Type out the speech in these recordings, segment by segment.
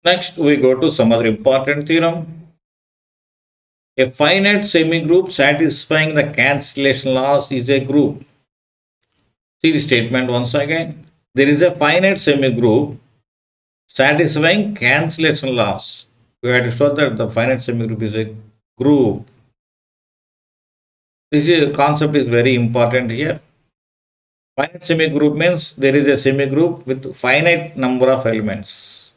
Next, we go to some other important theorem. A finite semigroup satisfying the cancellation laws is a group. See the statement once again. There is a finite semigroup satisfying cancellation laws. We have to show that the finite semigroup is a group. Concept is very important here. Finite semigroup means there is a semigroup with finite number of elements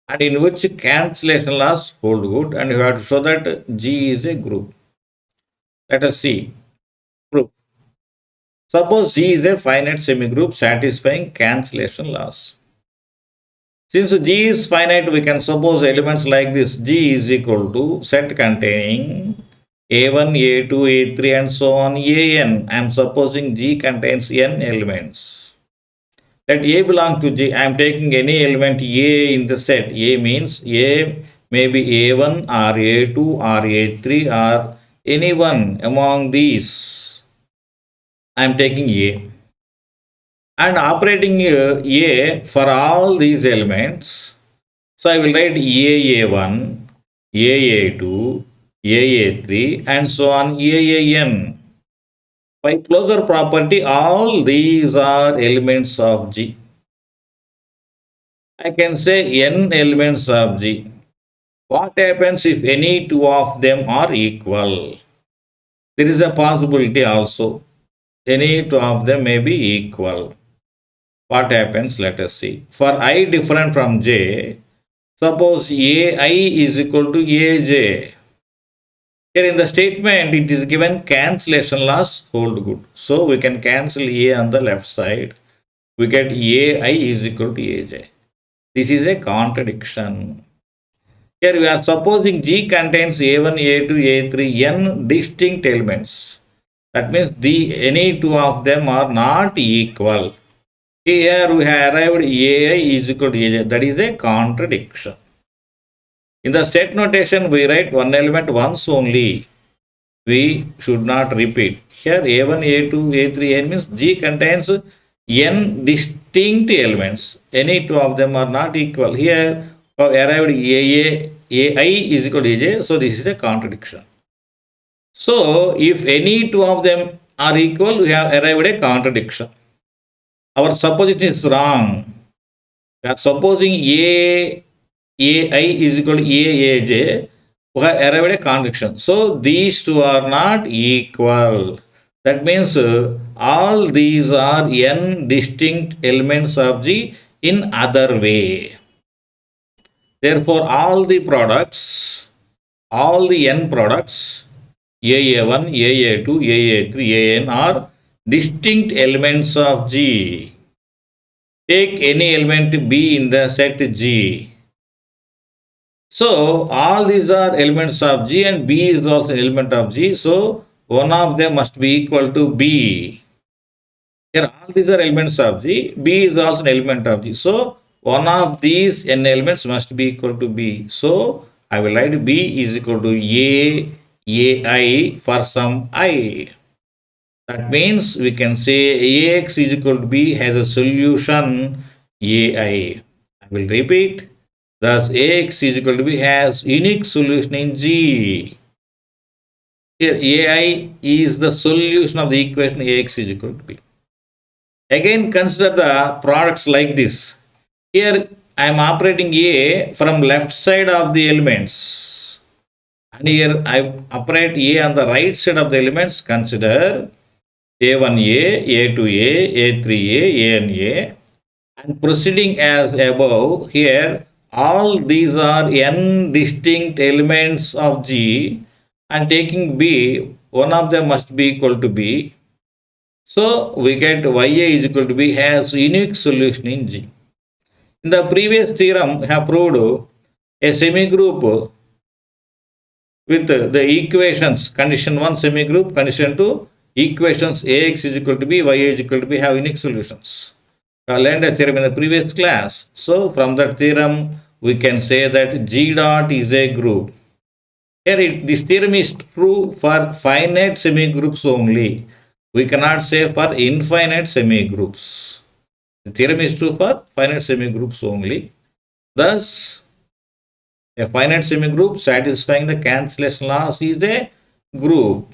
and in which cancellation laws hold good, and you have to show that G is a group. Let us see. Proof. Suppose G is a finite semigroup satisfying cancellation laws. Since G is finite, we can suppose elements like this. G is equal to set containing A1, A2, A3 and so on AN. I am supposing G contains n elements. Let A belong to G. I am taking any element A in the set. A means A may be A1 or A2 or A3 or any one among these. I am taking A. And operating A for all these elements. So I will write AA1, AA2, AA3 and so on AAN. By closure property, all these are elements of G. I can say n elements of G. What happens if any two of them are equal? There is a possibility also. Any two of them may be equal. What happens? Let us see. For I different from J, suppose AI is equal to AJ. Here in the statement, it is given cancellation laws hold good. So we can cancel A on the left side. We get AI is equal to AJ. This is a contradiction. Here we are supposing G contains A1, A2, A3, n distinct elements. That means any two of them are not equal. Here we have arrived AI is equal to AJ. That is a contradiction. In the set notation, we write one element once only. We should not repeat. Here A1, A2, A3, N means G contains n distinct elements. Any two of them are not equal. Here arrived AI is equal to AJ. So this is a contradiction. So if any two of them are equal, we have arrived at a contradiction. Our supposition is wrong. We are supposing AI is equal to AAJ. We have arrived at a contradiction. So these two are not equal. That means all these are n distinct elements of G in other way. Therefore, all the n products, AA1, AA2, AA3, AN are distinct elements of G. Take any element B in the set G. So, all these are elements of G and B is also an element of G. So, one of them must be equal to B. Here, all these are elements of G. B is also an element of G. So, one of these n elements must be equal to B. So, I will write B is equal to AI for some I. That means we can say AX is equal to B has a solution AI. I will repeat. Thus, AX is equal to B has unique solution in G. Here, AI is the solution of the equation AX is equal to B. Again, consider the products like this. Here, I am operating A from left side of the elements. And here, I operate A on the right side of the elements. Consider A1A, A2A, A3A, ANA. And proceeding as above, here all these are n distinct elements of G, and taking B, one of them must be equal to B. So we get YA is equal to B has unique solution in G. In the previous theorem, we have proved a semigroup with the equations condition 1 semigroup, condition 2 equations AX is equal to B, YA is equal to B have unique solutions. I learned a theorem in the previous class. So from that theorem, we can say that G dot is a group. Here this theorem is true for finite semigroups only. We cannot say for infinite semigroups. The theorem is true for finite semigroups only. Thus, A finite semigroup satisfying the cancellation laws is a group.